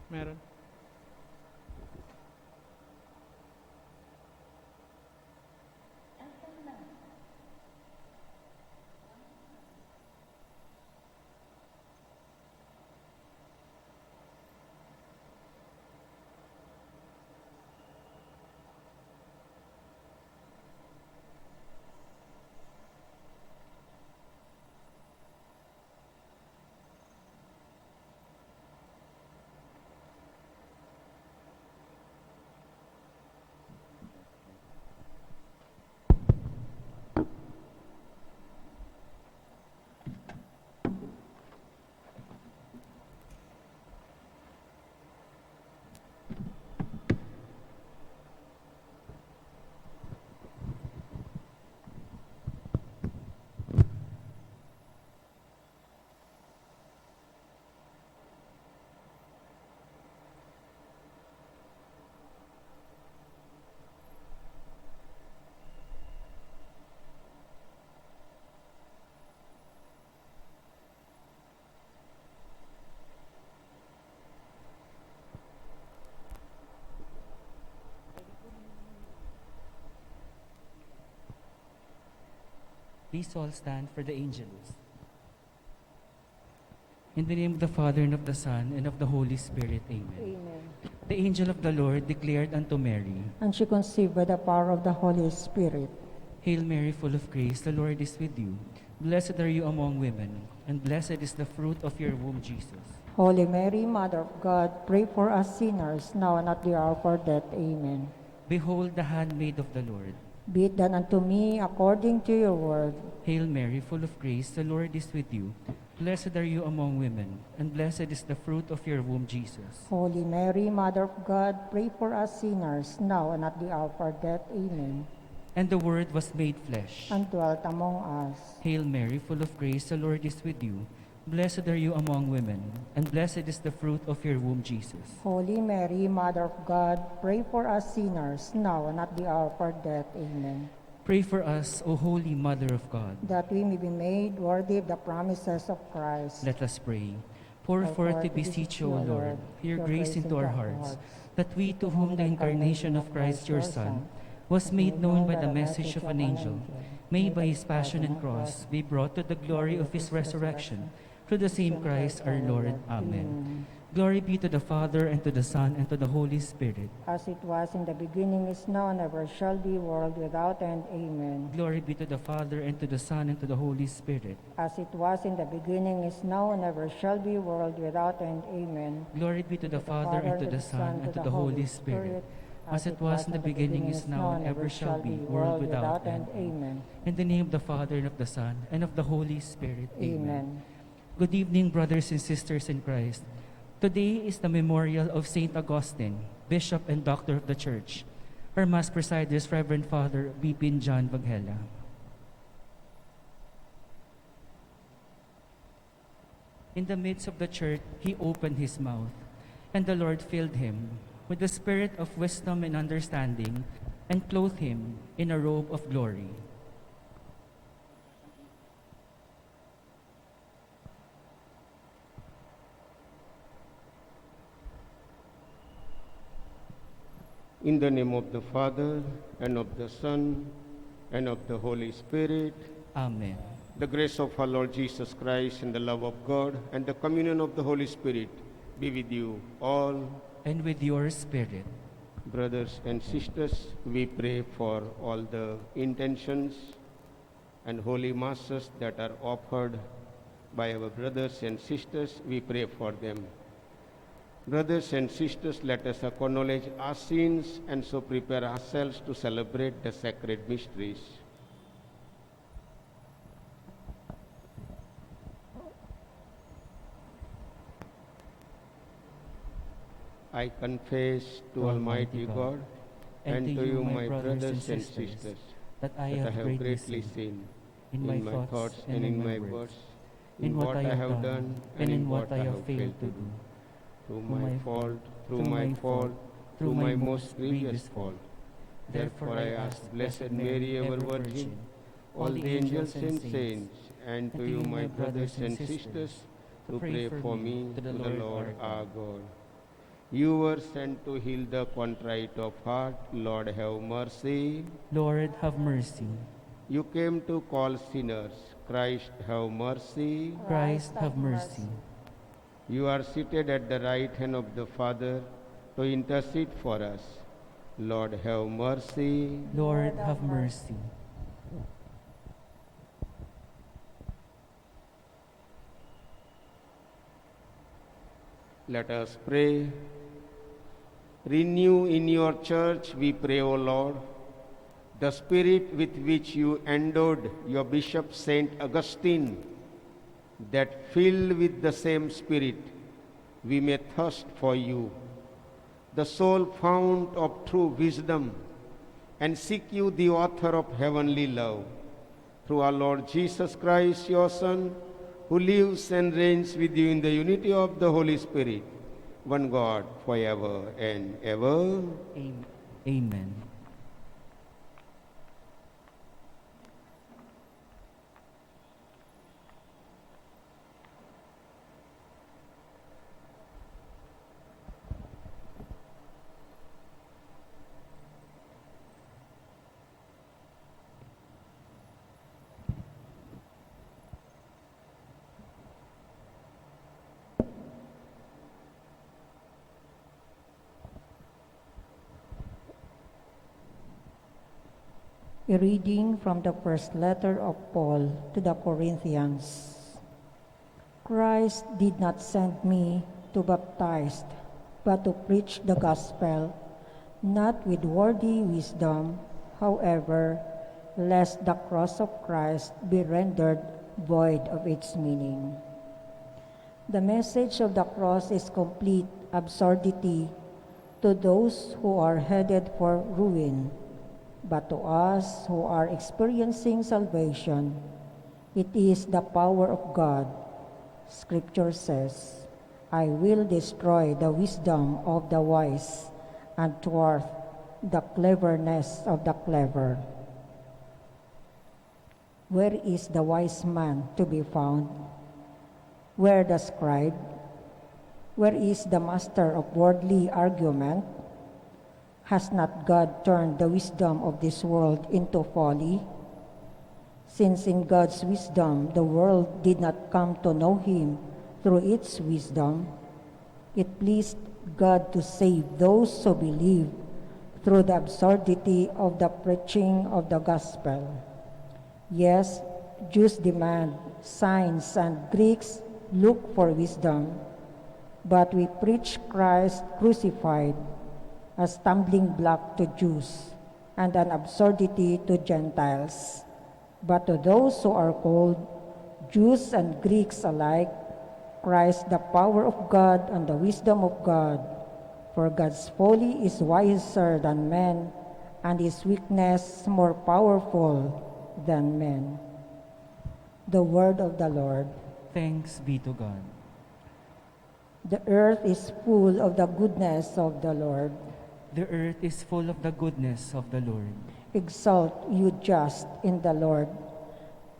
Meron. Please all stand for the Angelus. In the name of the Father, and of the Son, and of the Holy Spirit. Amen. Amen. The angel of the Lord declared unto Mary, And she conceived by the power of the Holy Spirit. Hail Mary, full of grace, the Lord is with you. Blessed are you among women, and blessed is the fruit of your womb, Jesus. Holy Mary, Mother of God, pray for us sinners, now and at the hour of our death. Amen. Behold the handmaid of the Lord. Be it done unto me according to your word. Hail Mary, full of grace, the Lord is with you. Blessed are you among women, and blessed is the fruit of your womb, Jesus. Holy Mary, Mother of God, pray for us sinners, now and at the hour of our death. Amen. And the Word was made flesh. And dwelt among us. Hail Mary, full of grace, the Lord is with you. Blessed are you among women, and blessed is the fruit of your womb, Jesus. Holy Mary, Mother of God, pray for us sinners, now and at the hour of our death. Amen. Pray for us, O Holy Mother of God. That we may be made worthy of the promises of Christ. Let us pray. Pour forth, we beseech you, O Lord, your grace into our hearts, that we, to whom the incarnation of Christ your Son was made known by the message of an angel, may by his passion and cross be brought to the glory of his resurrection, through the same Christ our Lord. Amen. Glory be to the Father, and to the Son, and to the Holy Spirit. As it was in the beginning, is now, and ever shall be, world without end. Amen. Glory be to the Father, and to the Son, and to the Holy Spirit. As it was in the beginning, is now, and ever shall be, world without end. Amen. Glory be to the Father, and to the Son, and to the Holy Spirit. As it was in the beginning, is now, and ever shall be, world without end. Amen. In the name of the Father, and of the Son, and of the Holy Spirit. Amen. Good evening, brothers and sisters in Christ. Today is the memorial of Saint Augustine, Bishop and Doctor of the Church. Our Mass presider is Reverend Father Bipin John Vaghela. In the midst of the church, he opened his mouth, and the Lord filled him with the spirit of wisdom and understanding, and clothed him in a robe of glory. In the name of the Father, and of the Son, and of the Holy Spirit. Amen. The grace of our Lord Jesus Christ, and the love of God, and the communion of the Holy Spirit be with you all. And with your spirit. Brothers and sisters, we pray for all the intentions and holy masses that are offered by our brothers and sisters. We pray for them. Brothers and sisters, let us acknowledge our sins and so prepare ourselves to celebrate the sacred mysteries. I confess to Almighty God and to you, my brothers and sisters, that I that I have have greatly greatly sinned in my thoughts and in my words, in what I have done and in what I have failed to do. Through my fault, through my most grievous fault. Therefore I ask Blessed Mary, ever Virgin, all the angels and saints, and to you, my brothers and sisters, to pray for me to the Lord our God. You were sent to heal the contrite of heart. Lord, have mercy. Lord, have mercy. You came to call sinners. Christ, have mercy. Christ, have mercy. You are seated at the right hand of the Father to intercede for us. Lord, have mercy. Lord, have mercy. Let us pray. Renew in your church, we pray, O Lord, the spirit with which you endowed your Bishop Saint Augustine, that filled with the same spirit, we may thirst for you, the sole fount of true wisdom, and seek you, the author of heavenly love. Through our Lord Jesus Christ, your Son, who lives and reigns with you in the unity of the Holy Spirit, one God, forever and ever. Amen. A reading from the first letter of Paul to the Corinthians. Christ did not send me to baptize, but to preach the gospel, not with worldly wisdom, however, lest the cross of Christ be rendered void of its meaning. The message of the cross is complete absurdity to those who are headed for ruin. But to us who are experiencing salvation, it is the power of God. Scripture says, I will destroy the wisdom of the wise and thwart the cleverness of the clever. Where is the wise man to be found? Where the scribe? Where is the master of worldly argument? Has not God turned the wisdom of this world into folly? Since in God's wisdom the world did not come to know him through its wisdom, it pleased God to save those who believe through the absurdity of the preaching of the gospel. Yes, Jews demand signs and Greeks look for wisdom, but we preach Christ crucified, a stumbling block to Jews and an absurdity to Gentiles. But to those who are called, Jews and Greeks alike, Christ the power of God and the wisdom of God. For God's folly is wiser than men, and his weakness more powerful than men. The word of the Lord. Thanks be to God. The earth is full of the goodness of the Lord. The earth is full of the goodness of the Lord. Exalt you just in the Lord.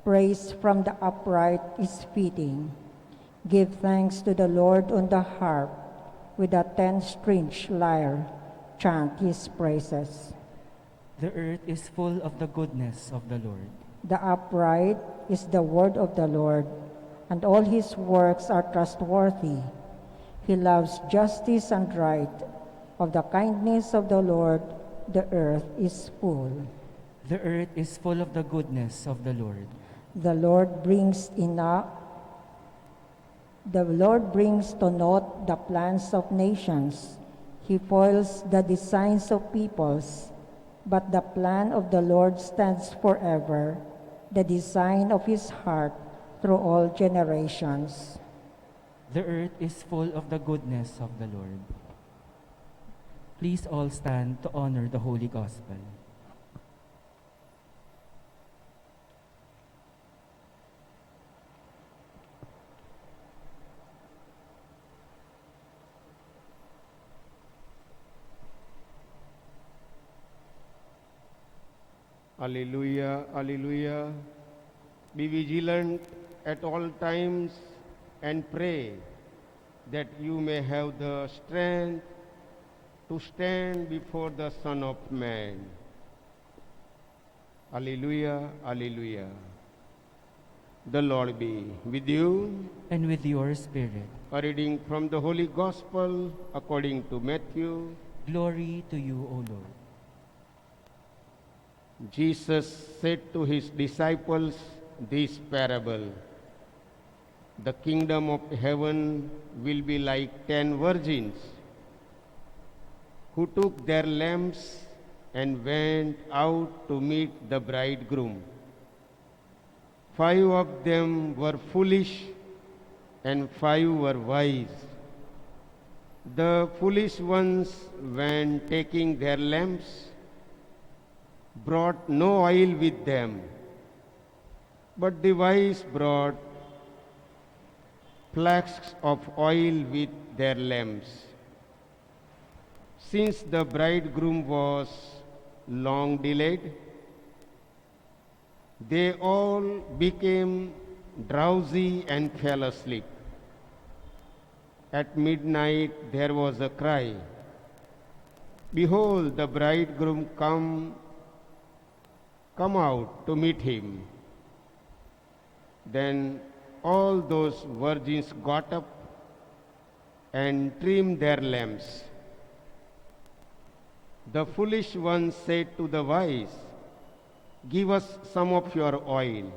Praise from the upright is fitting. Give thanks to the Lord on the harp. With a 10-stringed lyre, chant his praises. The earth is full of the goodness of the Lord. The upright is the word of the Lord, and all his works are trustworthy. He loves justice and right. Of the kindness of the Lord, the earth is full. The earth is full of the goodness of the Lord. The Lord brings to naught the plans of nations. He foils the designs of peoples. But the plan of the Lord stands forever, the design of his heart through all generations. The earth is full of the goodness of the Lord. Please all stand to honor the Holy Gospel. Alleluia, alleluia. Be vigilant at all times and pray that you may have the strength to stand before the Son of Man. Alleluia, alleluia. The Lord be with you. And with your spirit. A reading from the Holy Gospel according to Matthew. Glory to you, O Lord. Jesus said to his disciples this parable. The kingdom of heaven will be like 10 virgins who took their lamps and went out to meet the bridegroom. 5 of them were foolish and 5 were wise. The foolish ones, when taking their lamps, brought no oil with them, but the wise brought flasks of oil with their lamps. Since the bridegroom was long delayed, they all became drowsy and fell asleep. At midnight there was a cry, "Behold, the bridegroom come out to meet him." Then all those virgins got up and trimmed their lamps. The foolish ones said to the wise, "Give us some of your oil,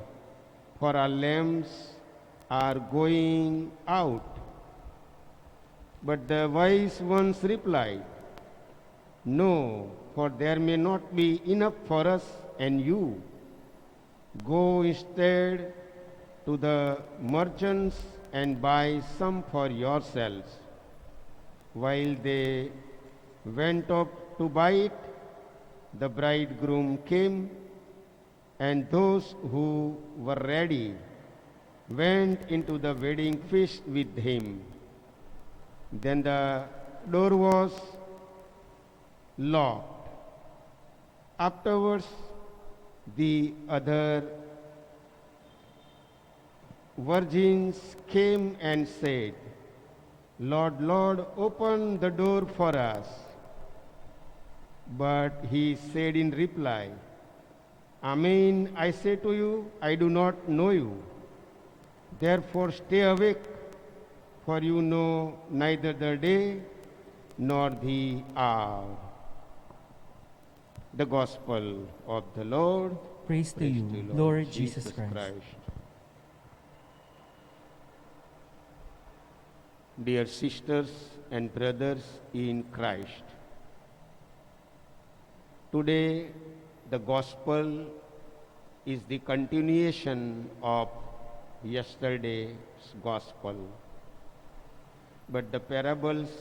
for our lamps are going out." But the wise ones replied, "No, for there may not be enough for us and you. Go instead to the merchants and buy some for yourselves." While they went up to buy it, the bridegroom came, and those who were ready went into the wedding feast with him. Then the door was locked. Afterwards, the other virgins came and said, "Lord, Lord, open the door for us." But he said in reply, "Amen, I say to you, I do not know you. Therefore stay awake, for you know neither the day nor the hour." The Gospel of the Lord. Praise to you, Lord Jesus Christ. Dear sisters and brothers in Christ, today the Gospel is the continuation of yesterday's Gospel, but the parables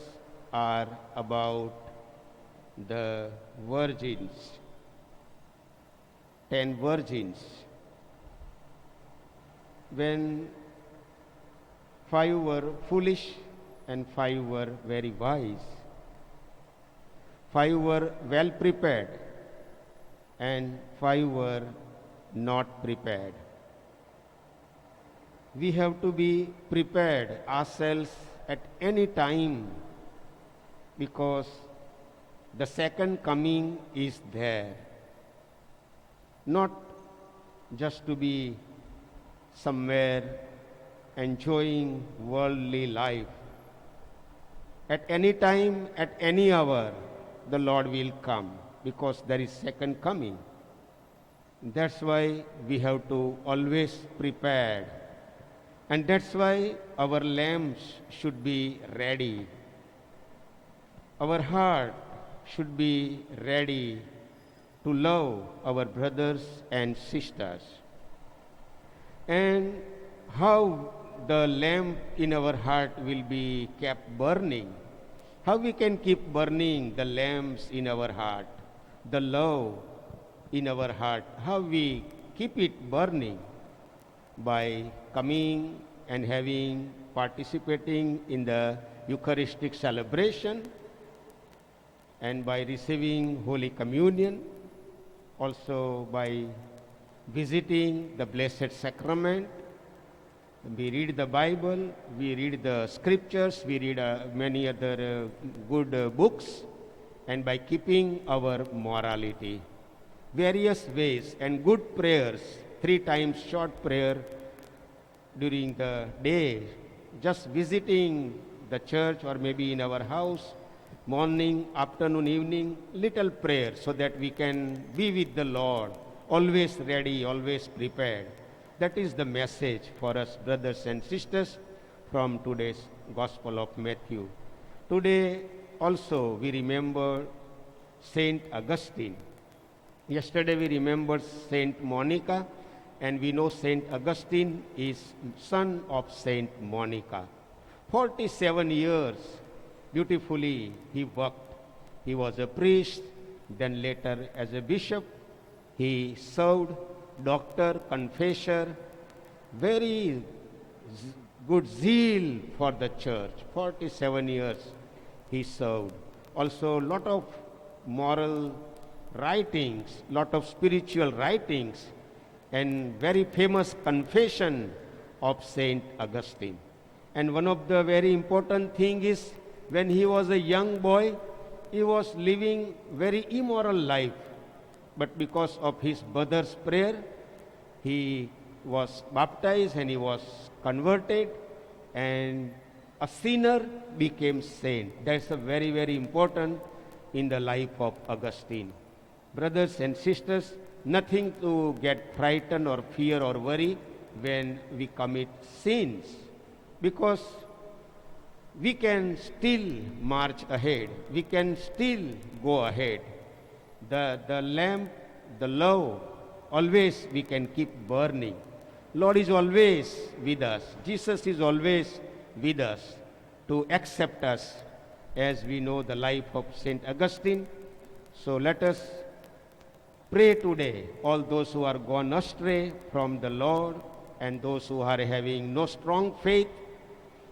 are about the virgins, 10 virgins. When 5 were foolish and 5 were very wise. 5 were well prepared and 5 were not prepared. We have to be prepared ourselves at any time, because the second coming is there. Not just to be somewhere enjoying worldly life. At any time, at any hour, the Lord will come, because there is second coming. That's why we have to always prepare. And that's why our lamps should be ready. Our heart should be ready to love our brothers and sisters. And how the lamp in our heart will be kept burning? How we can keep burning the lamps in our heart, the love in our heart? How we keep it burning? By coming and participating in the Eucharistic celebration, and by receiving Holy Communion, also by visiting the Blessed Sacrament. We read the Bible, we read the scriptures, we read many other good books, and by keeping our morality. Various ways and good prayers, 3 times short prayer during the day, just visiting the church or maybe in our house, morning, afternoon, evening, little prayer so that we can be with the Lord, always ready, always prepared. That is the message for us, brothers and sisters, from today's Gospel of Matthew. Today also we remember Saint Augustine. Yesterday we remembered Saint Monica, and we know Saint Augustine is son of Saint Monica. 47 years beautifully he worked. He was a priest, then later as a bishop. He served, doctor, confessor, very good zeal for the church. 47 years he served. Also lot of moral writings, lot of spiritual writings, and very famous confession of Saint Augustine. And one of the very important thing is, when he was a young boy, he was living very immoral life. But because of his mother's prayer, he was baptized and he was converted, and a sinner became saint. That's a very, very important in the life of Augustine. Brothers and sisters, nothing to get frightened or fear or worry when we commit sins, because we can still march ahead. We can still go ahead. The lamp, the love, always we can keep burning. Lord is always with us. Jesus is always with us to accept us, as we know the life of Saint Augustine. So let us pray today, all those who are gone astray from the Lord and those who are having no strong faith.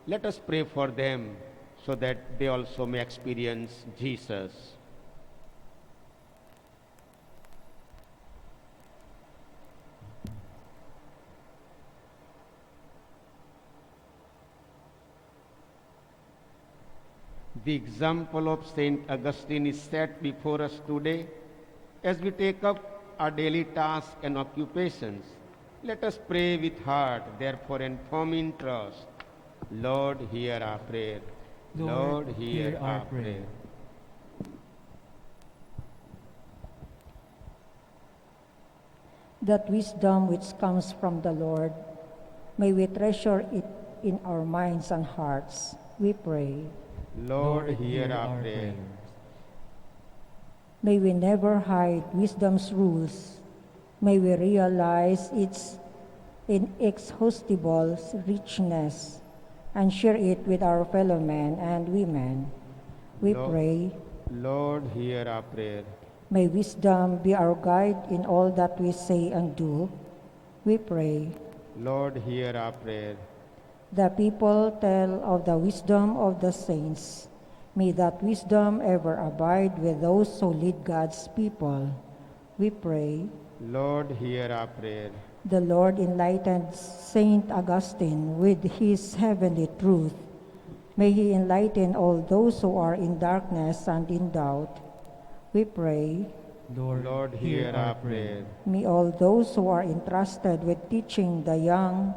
Let us pray for them so that they also may experience Jesus. The example of Saint Augustine is set before us today as we take up our daily tasks and occupations. Let us pray with heart, therefore, and firm in trust. Lord, hear our prayer. Lord, hear our prayer. That wisdom which comes from the Lord, may we treasure it in our minds and hearts, we pray. Lord, hear our prayer. May we never hide wisdom's rules. May we realize its inexhaustible richness and share it with our fellow men and women. We pray. Lord, hear our prayer. May wisdom be our guide in all that we say and do. We pray. Lord, hear our prayer. The people tell of the wisdom of the saints. May that wisdom ever abide with those who lead God's people. We pray. Lord, hear our prayer. The Lord enlightened Saint Augustine with his heavenly truth. May he enlighten all those who are in darkness and in doubt. We pray. Lord, hear our prayer. May all those who are entrusted with teaching the young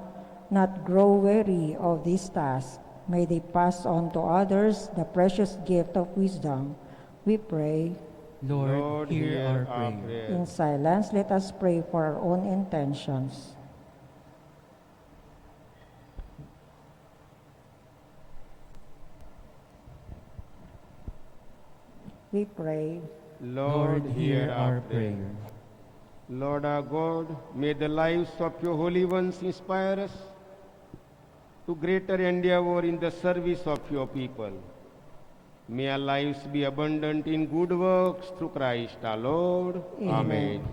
not grow weary of this task. May they pass on to others the precious gift of wisdom. We pray. Lord, hear our prayer. In silence, let us pray for our own intentions. We pray. Lord, hear our prayer. Lord our God, may the lives of your holy ones inspire us to greater endeavor in the service of your people. May our lives be abundant in good works through Christ our Lord. Amen.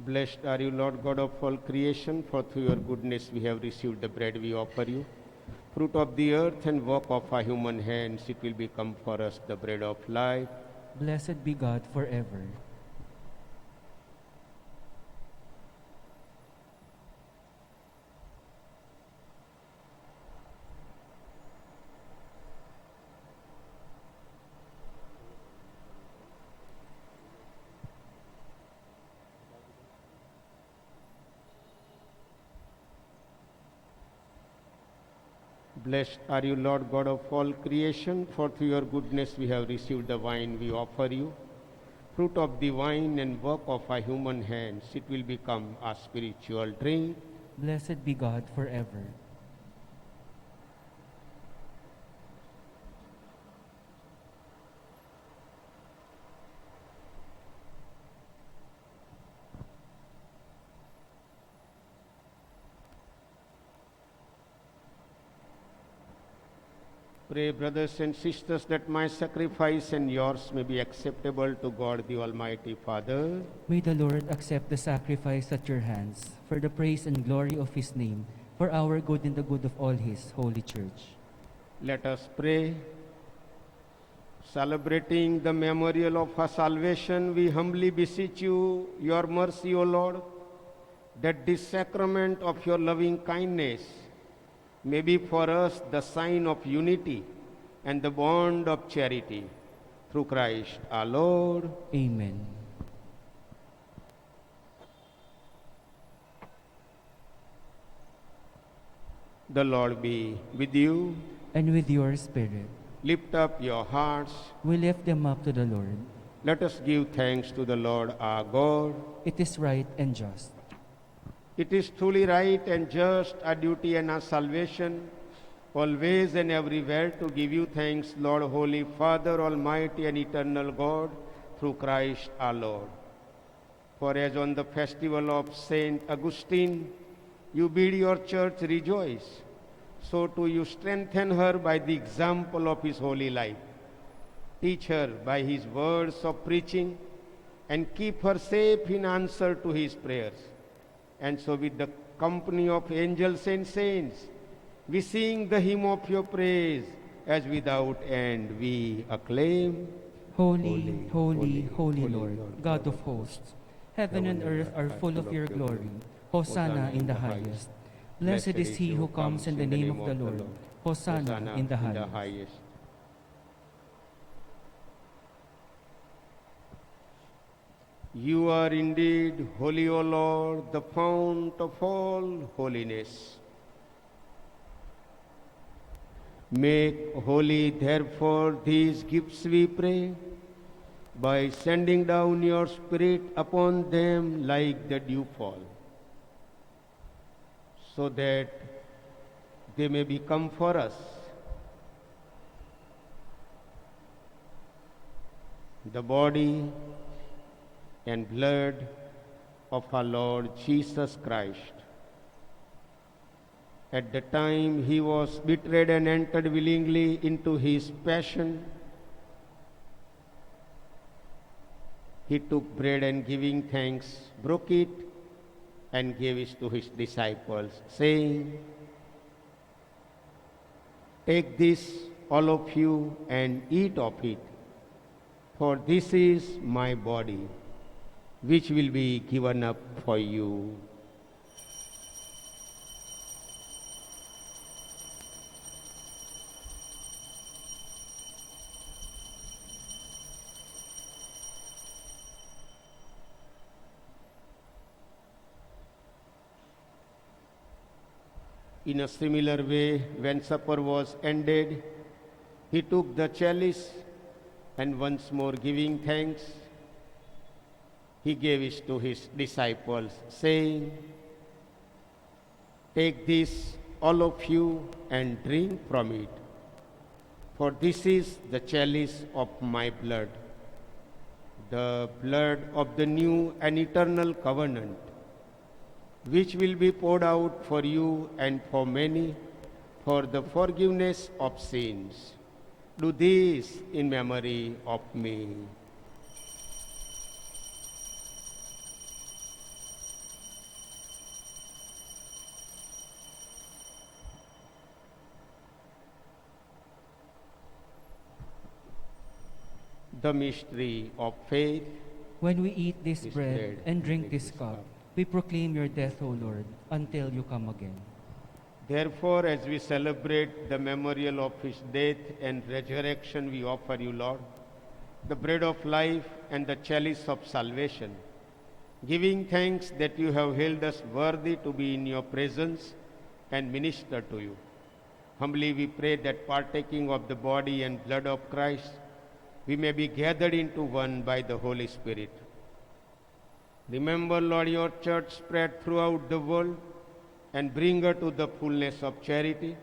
Blessed are you, Lord God of all creation, for through your goodness we have received the bread we offer you. Fruit of the earth and work of our human hands, it will become for us the bread of life. Blessed be God forever. Blessed are you, Lord God of all creation, for through your goodness we have received the wine we offer you. Fruit of the vine and work of our human hands, it will become our spiritual drink. Blessed be God forever. Pray, brothers and sisters, that my sacrifice and yours may be acceptable to God the Almighty Father. May the Lord accept the sacrifice at your hands for the praise and glory of his name, for our good and the good of all his holy church. Let us pray. Celebrating the memorial of our salvation, we humbly beseech you, your mercy, O Lord, that this sacrament of your loving kindness may be for us the sign of unity and the bond of charity. Through Christ our Lord. Amen. The Lord be with you. And with your spirit, Lift up your hearts. we lift them up to the Lord. Let us give thanks to the Lord our God. It is right and just. It is truly right and just, our duty and our salvation, always and everywhere to give you thanks, Lord, Holy Father, Almighty and Eternal God, through Christ our Lord. For as on the festival of Saint Augustine, you bid your church rejoice, so too you strengthen her by the example of his holy life. Teach her by his words of preaching, and keep her safe in answer to his prayers. And so with the company of angels and saints, we sing the hymn of your praise, as without end we acclaim. Holy, holy, holy Lord, God of hosts, heaven and earth are full of your glory. Hosanna in the highest. Blessed is he who comes in the name of the Lord. Hosanna in the highest. You are indeed holy, O Lord, the fount of all holiness. Make holy, therefore, these gifts, we pray, by sending down your Spirit upon them like the dewfall, so that they may become for us the body and blood of our Lord Jesus Christ. At the time he was betrayed and entered willingly into his passion, he took bread and giving thanks, broke it, and gave it to his disciples, saying, "Take this, all of you, and eat of it, for this is my body, which will be given up for you." In a similar way, when supper was ended, he took the chalice, and once more giving thanks, he gave it to his disciples, saying, "Take this, all of you, and drink from it, for this is the chalice of my blood, the blood of the new and eternal covenant, which will be poured out for you and for many for the forgiveness of sins. Do this in memory of me." the mystery of faith. When we eat this This bread bread and drink this cup, we proclaim your death, O Lord, until you come again. Therefore, as we celebrate the memorial of his death and resurrection, we offer you, Lord, the bread of life and the chalice of salvation, giving thanks that you have held us worthy to be in your presence and minister to you. Humbly we pray that partaking of the body and blood of Christ, we may be gathered into one by the Holy Spirit. Remember, Lord, your church spread throughout the world and bring her to the fullness of charity,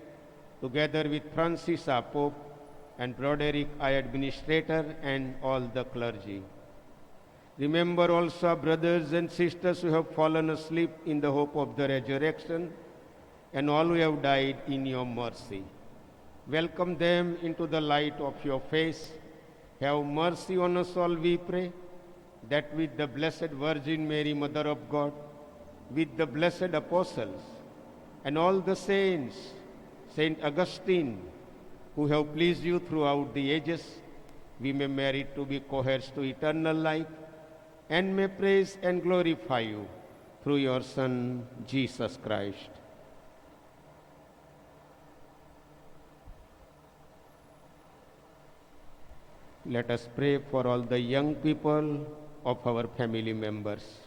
together with Francis, our Pope, and Broderick, our administrator, and all the clergy. Remember also our brothers and sisters who have fallen asleep in the hope of the resurrection, and all who have died in your mercy. Welcome them into the light of your face. Have mercy on us all, we pray, that with the Blessed Virgin Mary, Mother of God, with the blessed apostles, and all the saints, Saint Augustine, who have pleased you throughout the ages, we may merit to be co-heirs to eternal life, and may praise and glorify you through your Son, Jesus Christ. Let us pray for all the young people of our family members.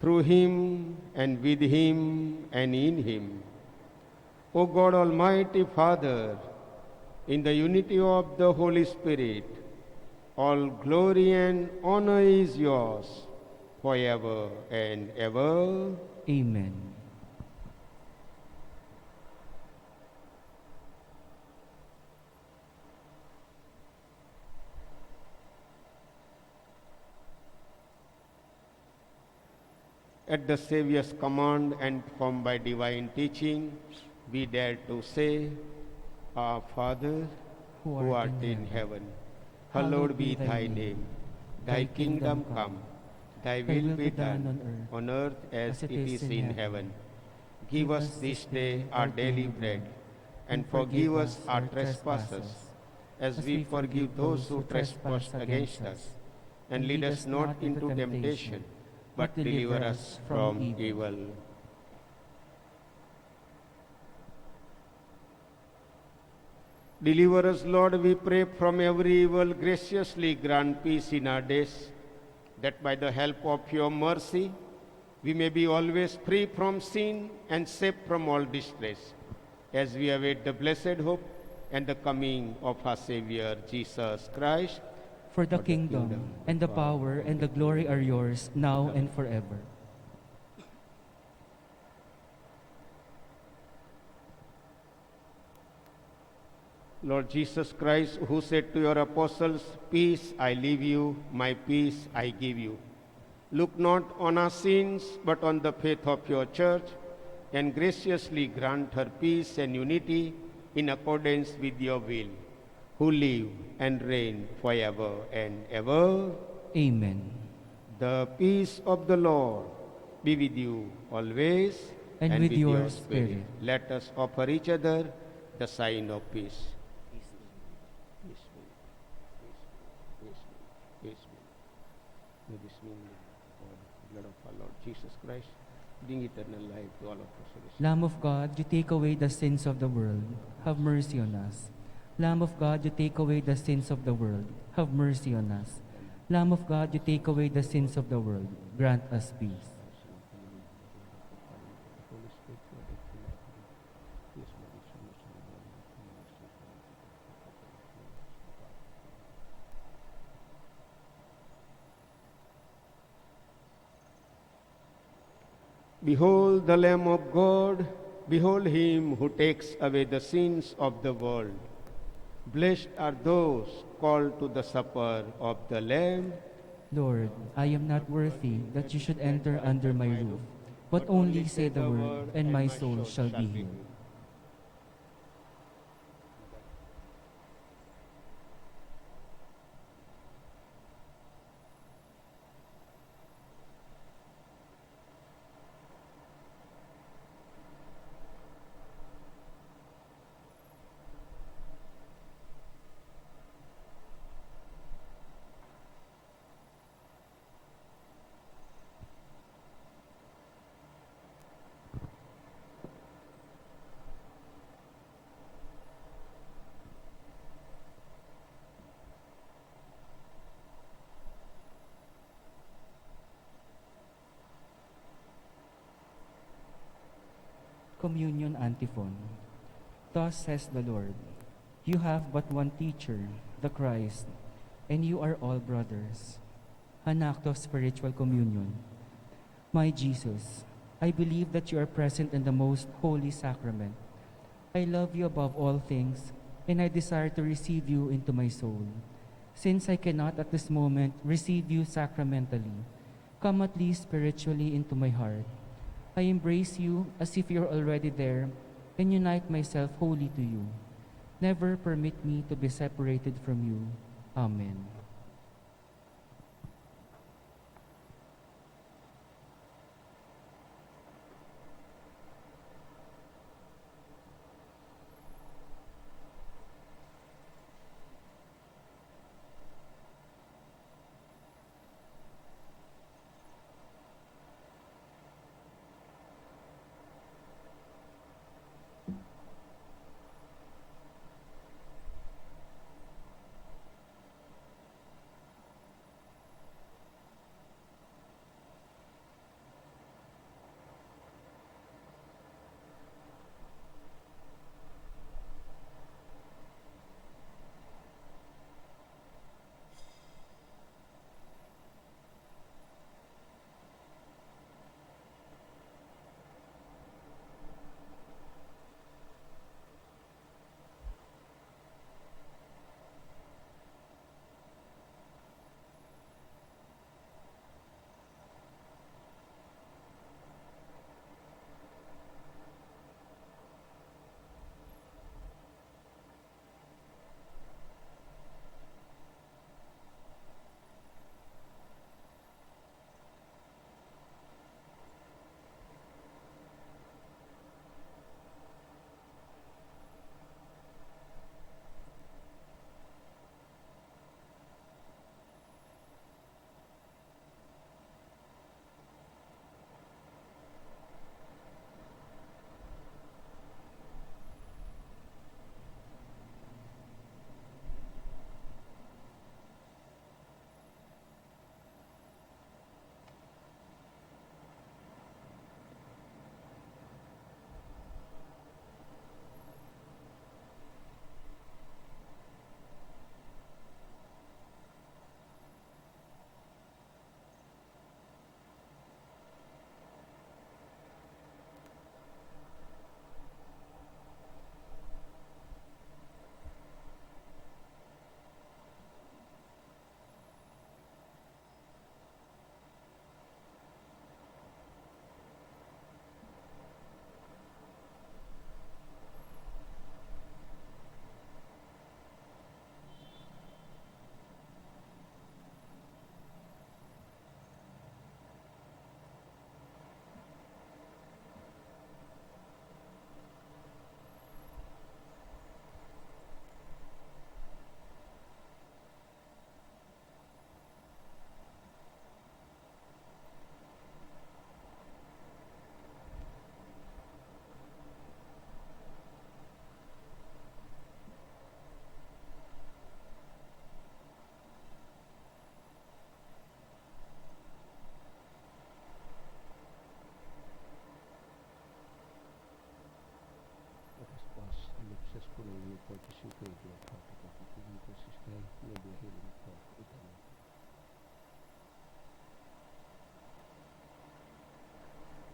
Through him and with him and in him, O God, Almighty Father, in the unity of the Holy Spirit, all glory and honor is yours forever and ever. Amen. At the Saviour's command and formed by divine teaching, we dare to say, Our Father, who art in heaven, hallowed be thy name. Thy kingdom come, thy will be done on earth as it is in heaven. Give us this day our daily bread, and forgive us our trespasses, as we forgive those who trespass against us. And lead us not into temptation, but deliver us from evil. Deliver us, Lord, we pray, from every evil. Graciously grant peace in our days, that by the help of your mercy, we may be always free from sin and safe from all distress, as we await the blessed hope and the coming of our Savior, Jesus Christ. For the kingdom and the power and the glory are yours, now and forever. Lord Jesus Christ, who said to your apostles, Peace I leave you, my peace I give you. Look not on our sins, but on the faith of your church, and graciously grant her peace and unity in accordance with your will, who live and reign forever and ever. Amen. The peace of the Lord be with you always, And with your spirit. Let us offer each other the sign of peace. May this mean, the blood of our Lord Jesus Christ bring eternal life to all of us. Lamb of God, you take away the sins of the world. Have mercy on us. Lamb of God, you take away the sins of the world. Have mercy on us. Lamb of God, you take away the sins of the world. Grant us peace. Behold the Lamb of God, behold him who takes away the sins of the world. Blessed are those called to the supper of the Lamb. Lord, I am not worthy that you should enter under my roof, but only say the word, and my soul shall be healed. Communion Antiphon. Thus says the Lord, you have but one teacher, the Christ, and you are all brothers. An act of spiritual communion. My Jesus, I believe that you are present in the most holy sacrament. I love you above all things, and I desire to receive you into my soul. Since I cannot at this moment receive you sacramentally, come at least spiritually into my heart. I embrace you as if you're already there and unite myself wholly to you. Never permit me to be separated from you. Amen.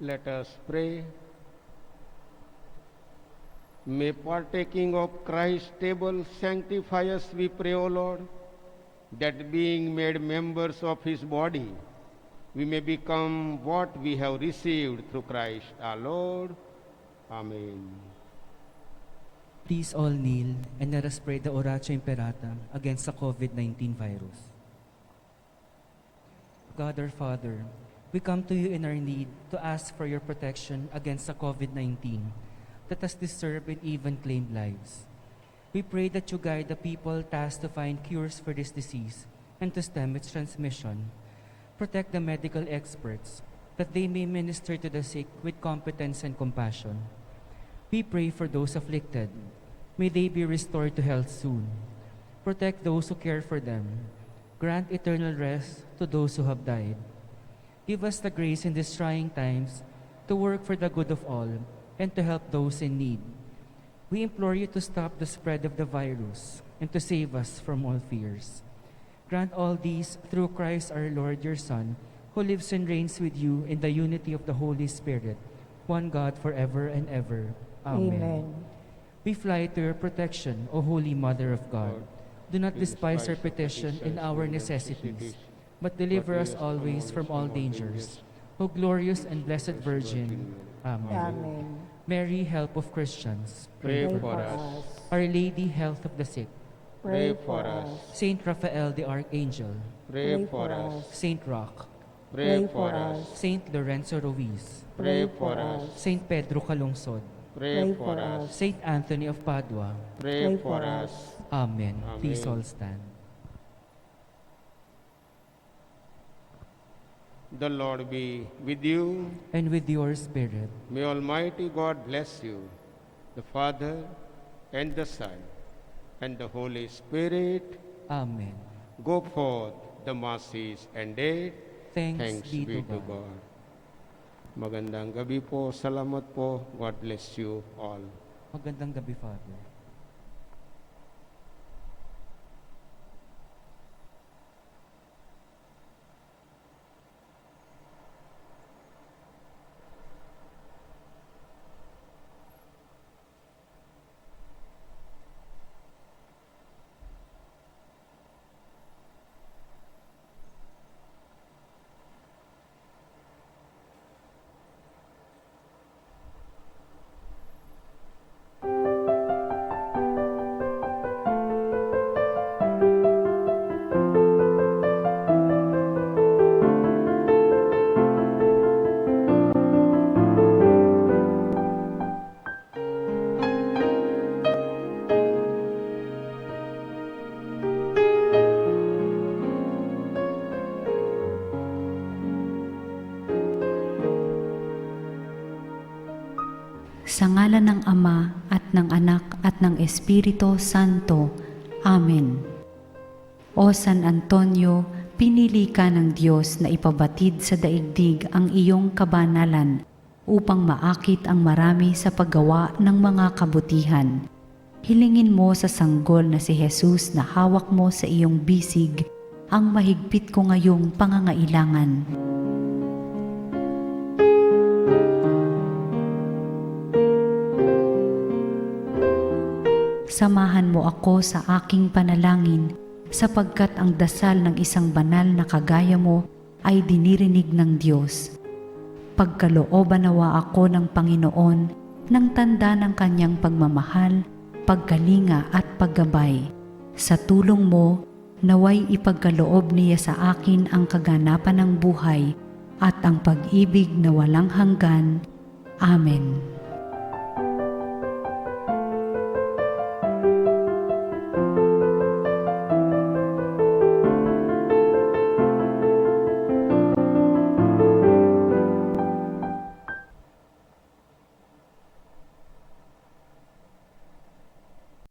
Let us pray. May partaking of Christ's table sanctify us, we pray, O Lord, that being made members of his body, we may become what we have received through Christ our Lord. Amen. Please all kneel and let us pray the Oratio Imperata against the COVID-19 virus. God our Father, we come to you in our need to ask for your protection against the COVID-19 that has disturbed and even claimed lives. We pray that you guide the people tasked to find cures for this disease and to stem its transmission. Protect the medical experts that they may minister to the sick with competence and compassion. We pray for those afflicted. May they be restored to health soon. Protect those who care for them. Grant eternal rest to those who have died. Give us the grace in these trying times to work for the good of all and to help those in need. We implore you to stop the spread of the virus and to save us from all fears. Grant all these through Christ our Lord, your Son, who lives and reigns with you in the unity of the Holy Spirit, one God forever and ever. Amen. We fly to your protection, O Holy Mother of God. Do not despise our petition in our necessities, but deliver us always from all dangers. O glorious and blessed Virgin. Amen. Amen. Mary, help of Christians. Pray for us. Our Lady, health of the sick. Pray for us. Saint Raphael the Archangel. Pray for us. Saint Roch. Pray for us. Saint Lorenzo Ruiz. Pray for us. Saint Pedro Calungsod. Pray for us. Saint Anthony of Padua. Pray for us. Amen. Amen. Please all stand. The Lord be with you. And with your spirit. May Almighty God bless you, the Father and the Son and the Holy Spirit. Amen. Go forth, the masses ended. Thanks be to to God. God. Magandang gabi po. Salamat po. God bless you all. Magandang gabi, Father. Sa ngalan ng Ama at ng Anak at ng Espiritu Santo. Amen. O San Antonio, pinili ka ng Diyos na ipabatid sa daigdig ang iyong kabanalan upang maakit ang marami sa paggawa ng mga kabutihan. Hilingin mo sa sanggol na si Jesus na hawak mo sa iyong bisig ang mahigpit ko ngayong pangangailangan. Samahan mo ako sa aking panalangin sapagkat ang dasal ng isang banal na kagaya mo ay dinirinig ng Diyos. Pagkalooban nawa ako ng Panginoon ng tanda ng kanyang pagmamahal, pagkalinga at paggabay. Sa tulong mo, naway ipagkaloob niya sa akin ang kaganapan ng buhay at ang pag-ibig na walang hanggan. Amen.